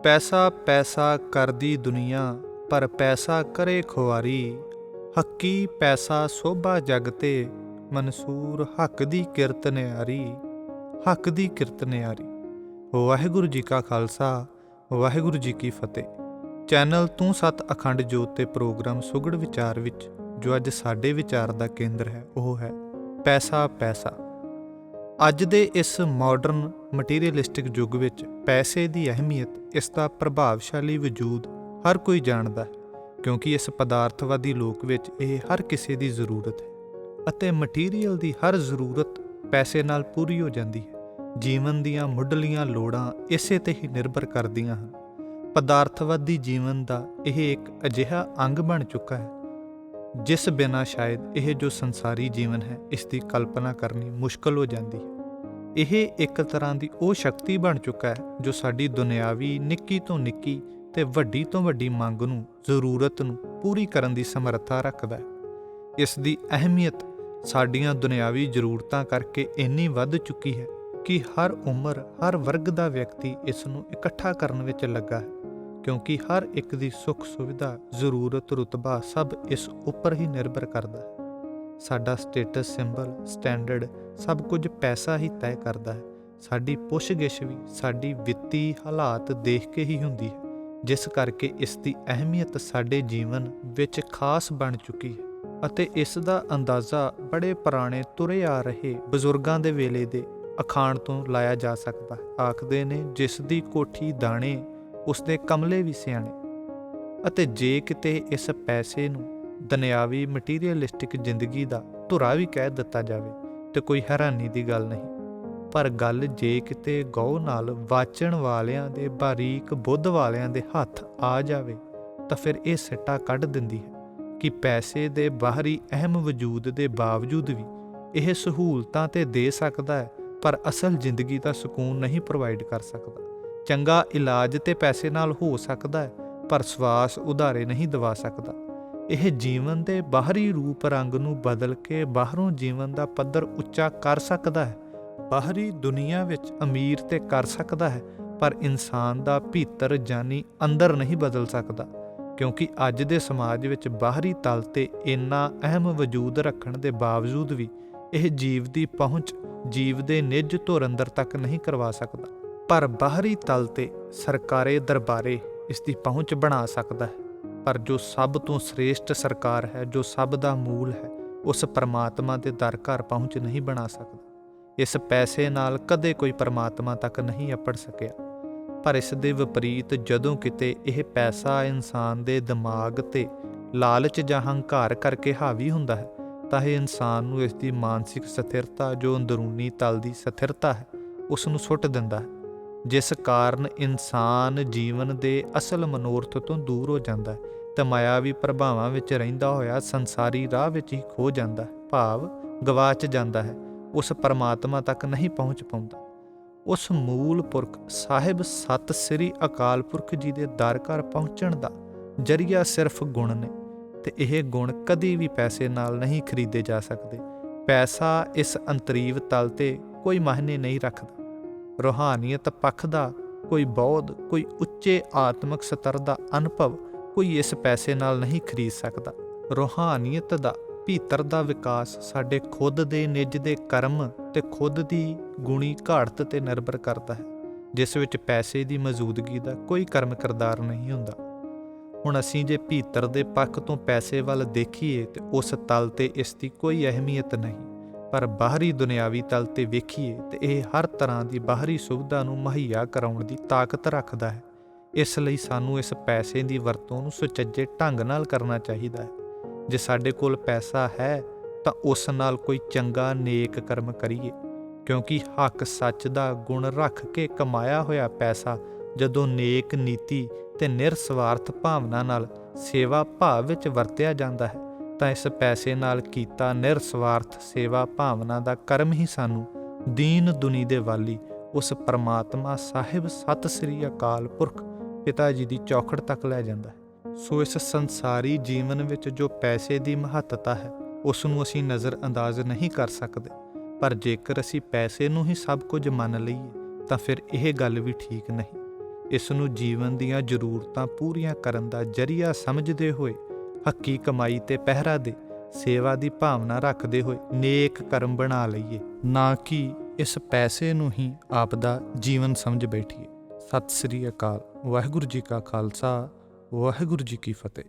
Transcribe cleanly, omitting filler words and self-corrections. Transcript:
ਪੈਸਾ ਪੈਸਾ ਕਰਦੀ ਦੁਨੀਆ, ਪਰ ਪੈਸਾ ਕਰੇ ਖੁਆਰੀ। ਹੱਕੀ ਪੈਸਾ ਸੋਭਾ ਜਗ ਤੇ, ਮਨਸੂਰ ਹੱਕ ਦੀ ਕਿਰਤ ਨਿਆਰੀ। ਹੱਕ ਦੀ ਕਿਰਤ ਨਿਆਰੀ। ਵਾਹਿਗੁਰੂ ਜੀ ਕਾ ਖਾਲਸਾ, ਵਾਹਿਗੁਰੂ ਜੀ ਕੀ ਫਤਿਹ। ਚੈਨਲ ਤੂੰ ਸਤ ਅਖੰਡ ਜੋਤ ਤੇ ਪ੍ਰੋਗਰਾਮ ਸੁਗੜ ਵਿਚਾਰ ਵਿੱਚ ਜੋ ਅੱਜ ਸਾਡੇ ਵਿਚਾਰ ਦਾ ਕੇਂਦਰ ਹੈ ਉਹ ਹੈ ਪੈਸਾ ਪੈਸਾ। ਅੱਜ ਦੇ ਇਸ ਮਾਡਰਨ ਮਟੀਰੀਅਲਿਸਟਿਕ ਯੁੱਗ ਵਿੱਚ ਪੈਸੇ ਦੀ ਅਹਿਮੀਅਤ, ਇਸ ਦਾ ਪ੍ਰਭਾਵਸ਼ਾਲੀ ਵਜੂਦ ਹਰ ਕੋਈ ਜਾਣਦਾ ਹੈ, ਕਿਉਂਕਿ ਇਸ ਪਦਾਰਥਵਾਦੀ ਲੋਕ ਵਿੱਚ ਇਹ ਹਰ ਕਿਸੇ ਦੀ ਜ਼ਰੂਰਤ ਹੈ ਅਤੇ ਮਟੀਰੀਅਲ ਦੀ ਹਰ ਜ਼ਰੂਰਤ ਪੈਸੇ ਨਾਲ ਪੂਰੀ ਹੋ ਜਾਂਦੀ ਹੈ। ਜੀਵਨ ਦੀਆਂ ਮੁੱਢਲੀਆਂ ਲੋੜਾਂ ਇਸੇ ਤੇ ਹੀ ਨਿਰਭਰ ਕਰਦੀਆਂ ਹਨ। ਪਦਾਰਥਵਾਦੀ ਜੀਵਨ ਦਾ ਇਹ ਇੱਕ ਅਜਿਹਾ ਅੰਗ ਬਣ ਚੁੱਕਾ ਹੈ ਜਿਸ ਬਿਨਾਂ ਸ਼ਾਇਦ ਇਹ ਜੋ ਸੰਸਾਰੀ ਜੀਵਨ ਹੈ ਇਸ ਦੀ ਕਲਪਨਾ ਕਰਨੀ ਮੁਸ਼ਕਲ ਹੋ ਜਾਂਦੀ ਹੈ। ਇਹ ਇੱਕ ਤਰ੍ਹਾਂ ਦੀ ਉਹ ਸ਼ਕਤੀ ਬਣ ਚੁੱਕਾ ਹੈ ਜੋ ਸਾਡੀ ਦੁਨਿਆਵੀ ਨਿੱਕੀ ਤੋਂ ਨਿੱਕੀ ਤੇ ਵੱਡੀ ਤੋਂ ਵੱਡੀ ਮੰਗ ਨੂੰ, ਜ਼ਰੂਰਤ ਨੂੰ ਪੂਰੀ ਕਰਨ ਦੀ ਸਮਰੱਥਾ ਰੱਖਦਾ ਹੈ। ਇਸ ਦੀ ਅਹਿਮੀਅਤ ਸਾਡੀਆਂ ਦੁਨਿਆਵੀ ਜ਼ਰੂਰਤਾਂ ਕਰਕੇ ਇੰਨੀ ਵੱਧ ਚੁੱਕੀ ਹੈ ਕਿ ਹਰ ਉਮਰ, ਹਰ ਵਰਗ ਦਾ ਵਿਅਕਤੀ ਇਸ ਨੂੰ ਇਕੱਠਾ ਕਰਨ ਵਿੱਚ ਲੱਗਾ ਹੈ, ਕਿਉਂਕਿ ਹਰ ਇੱਕ ਦੀ ਸੁੱਖ ਸੁਵਿਧਾ, ਜ਼ਰੂਰਤ, ਰੁਤਬਾ ਸਭ ਇਸ ਉੱਪਰ ਹੀ ਨਿਰਭਰ ਕਰਦਾ ਹੈ। ਸਾਡਾ ਸਟੇਟਸ ਸਿੰਬਲ, ਸਟੈਂਡਰਡ ਸਭ ਕੁਝ ਪੈਸਾ ਹੀ ਤੈਅ ਕਰਦਾ ਹੈ। ਸਾਡੀ ਪੁੱਛਗਿੱਛ ਵੀ ਸਾਡੀ ਵਿੱਤੀ ਹਾਲਾਤ ਦੇਖ ਕੇ ਹੀ ਹੁੰਦੀ ਹੈ, ਜਿਸ ਕਰਕੇ ਇਸ ਦੀ ਅਹਿਮੀਅਤ ਸਾਡੇ ਜੀਵਨ ਵਿੱਚ ਖਾਸ ਬਣ ਚੁੱਕੀ ਹੈ ਅਤੇ ਇਸ ਦਾ ਅੰਦਾਜ਼ਾ ਬੜੇ ਪੁਰਾਣੇ ਤੁਰੇ ਆ ਰਹੇ ਬਜ਼ੁਰਗਾਂ ਦੇ ਵੇਲੇ ਦੇ ਅਖਾਣ ਤੋਂ ਲਾਇਆ ਜਾ ਸਕਦਾ ਹੈ। ਆਖਦੇ ਨੇ, ਜਿਸ ਦੀ ਕੋਠੀ ਦਾਣੇ ਉਸਦੇ ਕਮਲੇ ਵੀ ਸਿਆਣੇ। ਅਤੇ ਜੇ ਕਿਤੇ ਇਸ ਪੈਸੇ ਨੂੰ ਦੁਨਿਆਵੀ ਮਟੀਰੀਅਲਿਸਟਿਕ ਜ਼ਿੰਦਗੀ ਦਾ ਧੁਰਾ ਵੀ ਕਹਿ ਦਿੱਤਾ ਜਾਵੇ ਤੇ ਕੋਈ ਹੈਰਾਨੀ ਦੀ ਗੱਲ ਨਹੀਂ, ਪਰ ਗੱਲ ਜੇ ਕਿਤੇ ਗਹੁ ਨਾਲ ਵਾਚਣ ਵਾਲਿਆਂ ਦੇ, ਬਾਰੀਕ ਬੁੱਧ ਵਾਲਿਆਂ ਦੇ ਹੱਥ ਆ ਜਾਵੇ ਤਾਂ ਫਿਰ ਇਹ ਸਿੱਟਾ ਕੱਢ ਦਿੰਦੀ ਹੈ ਕਿ ਪੈਸੇ ਦੇ ਬਾਹਰੀ ਅਹਿਮ ਵਜੂਦ ਦੇ ਬਾਵਜੂਦ ਵੀ ਇਹ ਸਹੂਲਤਾਂ ਤੇ ਦੇ ਸਕਦਾ ਹੈ, ਪਰ ਅਸਲ ਜ਼ਿੰਦਗੀ ਦਾ ਸਕੂਨ ਨਹੀਂ ਪ੍ਰੋਵਾਈਡ ਕਰ ਸਕਦਾ। ਚੰਗਾ ਇਲਾਜ ਤੇ ਪੈਸੇ ਨਾਲ ਹੋ ਸਕਦਾ ਹੈ, ਪਰ ਸਵਾਸ ਉਧਾਰੇ ਨਹੀਂ ਦਵਾ ਸਕਦਾ। ਇਹ ਜੀਵਨ ਦੇ ਬਾਹਰੀ ਰੂਪ ਰੰਗ ਨੂੰ ਬਦਲ ਕੇ ਬਾਹਰੋਂ ਜੀਵਨ ਦਾ ਪੱਧਰ ਉੱਚਾ ਕਰ ਸਕਦਾ ਹੈ, ਬਾਹਰੀ ਦੁਨੀਆ ਵਿੱਚ ਅਮੀਰ ਤੇ ਕਰ ਸਕਦਾ ਹੈ, ਪਰ ਇਨਸਾਨ ਦਾ ਭੀਤਰ ਜਾਨੀ ਅੰਦਰ ਨਹੀਂ ਬਦਲ ਸਕਦਾ, ਕਿਉਂਕਿ ਅੱਜ ਦੇ ਸਮਾਜ ਵਿੱਚ ਬਾਹਰੀ ਤਲ ਤੇ ਇੰਨਾ ਅਹਿਮ ਵਜੂਦ ਰੱਖਣ ਦੇ ਬਾਵਜੂਦ ਵੀ ਇਹ ਜੀਵ ਦੀ ਪਹੁੰਚ, ਜੀਵ ਦੇ ਨਿੱਜ ਧੁਰ ਅੰਦਰ ਤੱਕ ਨਹੀਂ ਕਰਵਾ ਸਕਦਾ। ਪਰ ਬਾਹਰੀ ਤਲ ਤੇ ਸਰਕਾਰੇ ਦਰਬਾਰੇ ਇਸ ਦੀ ਪਹੁੰਚ ਬਣਾ ਸਕਦਾ ਹੈ, ਪਰ ਜੋ ਸਭ ਤੋਂ ਸ੍ਰੇਸ਼ਟ ਸਰਕਾਰ ਹੈ, ਜੋ ਸਭ ਦਾ ਮੂਲ ਹੈ, ਉਸ ਪਰਮਾਤਮਾ ਦੇ ਦਰ ਘਰ ਪਹੁੰਚ ਨਹੀਂ ਬਣਾ ਸਕਦਾ। ਇਸ ਪੈਸੇ ਨਾਲ ਕਦੇ ਕੋਈ ਪਰਮਾਤਮਾ ਤੱਕ ਨਹੀਂ ਅੱਪੜ ਸਕਿਆ। ਪਰ ਇਸ ਦੇ ਵਿਪਰੀਤ ਜਦੋਂ ਕਿਤੇ ਇਹ ਪੈਸਾ ਇਨਸਾਨ ਦੇ ਦਿਮਾਗ ਤੇ ਲਾਲਚ ਜਾਂ ਹੰਕਾਰ ਕਰਕੇ ਹਾਵੀ ਹੁੰਦਾ ਹੈ ਤਾਂ ਇਹ ਇਨਸਾਨ ਨੂੰ ਇਸ ਦੀ ਮਾਨਸਿਕ ਸਥਿਰਤਾ, ਜੋ ਅੰਦਰੂਨੀ ਤਲ ਦੀ ਸਥਿਰਤਾ ਹੈ, ਉਸ ਨੂੰ ਸੁੱਟ ਦਿੰਦਾ ਹੈ, ਜਿਸ ਕਾਰਨ ਇਨਸਾਨ ਜੀਵਨ ਦੇ ਅਸਲ ਮਨੋਰਥ ਤੋਂ ਦੂਰ ਹੋ ਜਾਂਦਾ ਹੈ ਤੇ ਮਾਇਆਵੀ ਪ੍ਰਭਾਵਾਂ ਵਿੱਚ ਰਹਿੰਦਾ ਹੋਇਆ ਸੰਸਾਰੀ ਰਾਹ ਵਿੱਚ ਹੀ ਖੋ ਜਾਂਦਾ ਹੈ, ਭਾਵ ਗਵਾਚ ਜਾਂਦਾ ਹੈ, ਉਸ ਪਰਮਾਤਮਾ ਤੱਕ ਨਹੀਂ ਪਹੁੰਚ ਪਾਉਂਦਾ। ਉਸ ਮੂਲ ਪੁਰਖ ਸਾਹਿਬ ਸਤਿ ਸ੍ਰੀ ਅਕਾਲ ਪੁਰਖ ਜੀ ਦੇ ਦਰ ਘਰ ਪਹੁੰਚਣ ਦਾ ਜ਼ਰੀਆ ਸਿਰਫ ਗੁਣ ਨੇ, ਤੇ ਇਹ ਗੁਣ ਕਦੀ ਵੀ ਪੈਸੇ ਨਾਲ ਨਹੀਂ ਖਰੀਦੇ ਜਾ ਸਕਦੇ। ਪੈਸਾ ਇਸ ਅੰਤਰੀਵ ਤਲ ਤੇ ਕੋਈ ਮਾਇਨੇ ਨਹੀਂ ਰੱਖਦਾ। ਰੂਹਾਨੀਅਤ ਪੱਖ ਦਾ ਕੋਈ ਬੌਧ, ਕੋਈ ਉੱਚੇ ਆਤਮਿਕ ਸਤਰ ਦਾ ਅਨੁਭਵ ਕੋਈ ਇਸ ਪੈਸੇ ਨਾਲ ਨਹੀਂ ਖਰੀਦ ਸਕਦਾ। ਰੂਹਾਨੀਅਤ ਦਾ ਭੀਤਰ ਦਾ ਵਿਕਾਸ ਸਾਡੇ ਖੁਦ ਦੇ ਨਿੱਜ ਦੇ ਕਰਮ ਤੇ ਖੁਦ ਦੀ ਗੁਣੀ ਘਾੜਤ ਤੇ ਨਿਰਭਰ ਕਰਦਾ ਹੈ, ਜਿਸ ਵਿੱਚ ਪੈਸੇ ਦੀ ਮੌਜੂਦਗੀ ਦਾ ਕੋਈ ਕਰਮ ਕਿਰਦਾਰ ਨਹੀਂ ਹੁੰਦਾ। ਹੁਣ ਅਸੀਂ ਜੇ ਭੀਤਰ ਦੇ ਪੱਖ ਤੋਂ ਪੈਸੇ ਵੱਲ ਦੇਖੀਏ ਤੇ ਉਸ ਤਲ ਤੇ ਇਸ ਦੀ ਕੋਈ ਅਹਿਮੀਅਤ ਨਹੀਂ, ਪਰ ਬਾਹਰੀ ਦੁਨਿਆਵੀ ਤਲ ਤੇ ਵੇਖੀਏ ਤੇ ਇਹ ਹਰ ਤਰ੍ਹਾਂ ਦੀ ਬਾਹਰੀ ਸੁਵਿਧਾ ਨੂੰ ਮੁਹੱਈਆ ਕਰਾਉਣ ਦੀ ਤਾਕਤ ਰੱਖਦਾ ਹੈ। ਇਸ ਲਈ ਸਾਨੂੰ ਇਸ ਪੈਸੇ ਦੀ ਵਰਤੋਂ ਨੂੰ ਸੁਚੱਜੇ ਢੰਗ ਨਾਲ ਕਰਨਾ ਚਾਹੀਦਾ ਹੈ। ਜੇ ਸਾਡੇ ਕੋਲ ਪੈਸਾ ਹੈ ਤਾਂ ਉਸ ਨਾਲ ਕੋਈ ਚੰਗਾ ਨੇਕ ਕਰਮ ਕਰੀਏ, ਕਿਉਂਕਿ ਹੱਕ ਸੱਚ ਦਾ ਗੁਣ ਰੱਖ ਕੇ ਕਮਾਇਆ ਹੋਇਆ ਪੈਸਾ ਜਦੋਂ ਨੇਕ ਨੀਤੀ ਤੇ ਨਿਰਸਵਾਰਥ ਭਾਵਨਾ ਨਾਲ ਸੇਵਾ ਭਾਵ ਵਿੱਚ ਵਰਤਿਆ ਜਾਂਦਾ ਹੈ ਤਾਂ ਇਸ ਪੈਸੇ ਨਾਲ ਕੀਤਾ ਨਿਰਸਵਾਰਥ ਸੇਵਾ ਭਾਵਨਾ ਦਾ ਕਰਮ ਹੀ ਸਾਨੂੰ ਦੀਨ ਦੁਨੀ ਦੇ ਵਾਲੀ ਉਸ ਪਰਮਾਤਮਾ ਸਾਹਿਬ ਸਤਿ ਸ੍ਰੀ ਅਕਾਲ ਪੁਰਖ ਪਿਤਾ ਜੀ ਦੀ ਚੌਖੜ ਤੱਕ ਲੈ ਜਾਂਦਾ ਹੈ। ਸੋ ਇਸ ਸੰਸਾਰੀ ਜੀਵਨ ਵਿੱਚ ਜੋ ਪੈਸੇ ਦੀ ਮਹੱਤਤਾ ਹੈ ਉਸ ਨੂੰ ਅਸੀਂ ਨਜ਼ਰ ਅੰਦਾਜ਼ ਨਹੀਂ ਕਰ ਸਕਦੇ, ਪਰ ਜੇਕਰ ਅਸੀਂ ਪੈਸੇ ਨੂੰ ਹੀ ਸਭ ਕੁਝ ਮੰਨ ਲਈਏ ਤਾਂ ਫਿਰ ਇਹ ਗੱਲ ਵੀ ਠੀਕ ਨਹੀਂ। ਇਸ ਨੂੰ ਜੀਵਨ ਦੀਆਂ ਜ਼ਰੂਰਤਾਂ ਪੂਰੀਆਂ ਕਰਨ ਦਾ ਜ਼ਰੀਆ ਸਮਝਦੇ ਹੋਏ ਹੱਕੀ ਕਮਾਈ ਤੇ ਪਹਿਰਾ ਦੇ ਸੇਵਾ ਦੀ ਭਾਵਨਾ ਰੱਖਦੇ ਹੋਏ ਨੇਕ ਕਰਮ ਬਣਾ ਲਈਏ, ਨਾ ਕਿ ਇਸ ਪੈਸੇ ਨੂੰ ਹੀ ਆਪ ਦਾ ਜੀਵਨ ਸਮਝ ਬੈਠੀਏ। ਸਤਿ ਸ੍ਰੀ ਅਕਾਲ। ਵਾਹਿਗੁਰੂ ਜੀ ਕਾ ਖਾਲਸਾ, ਵਾਹਿਗੁਰੂ ਜੀ ਕੀ ਫਤਿਹ।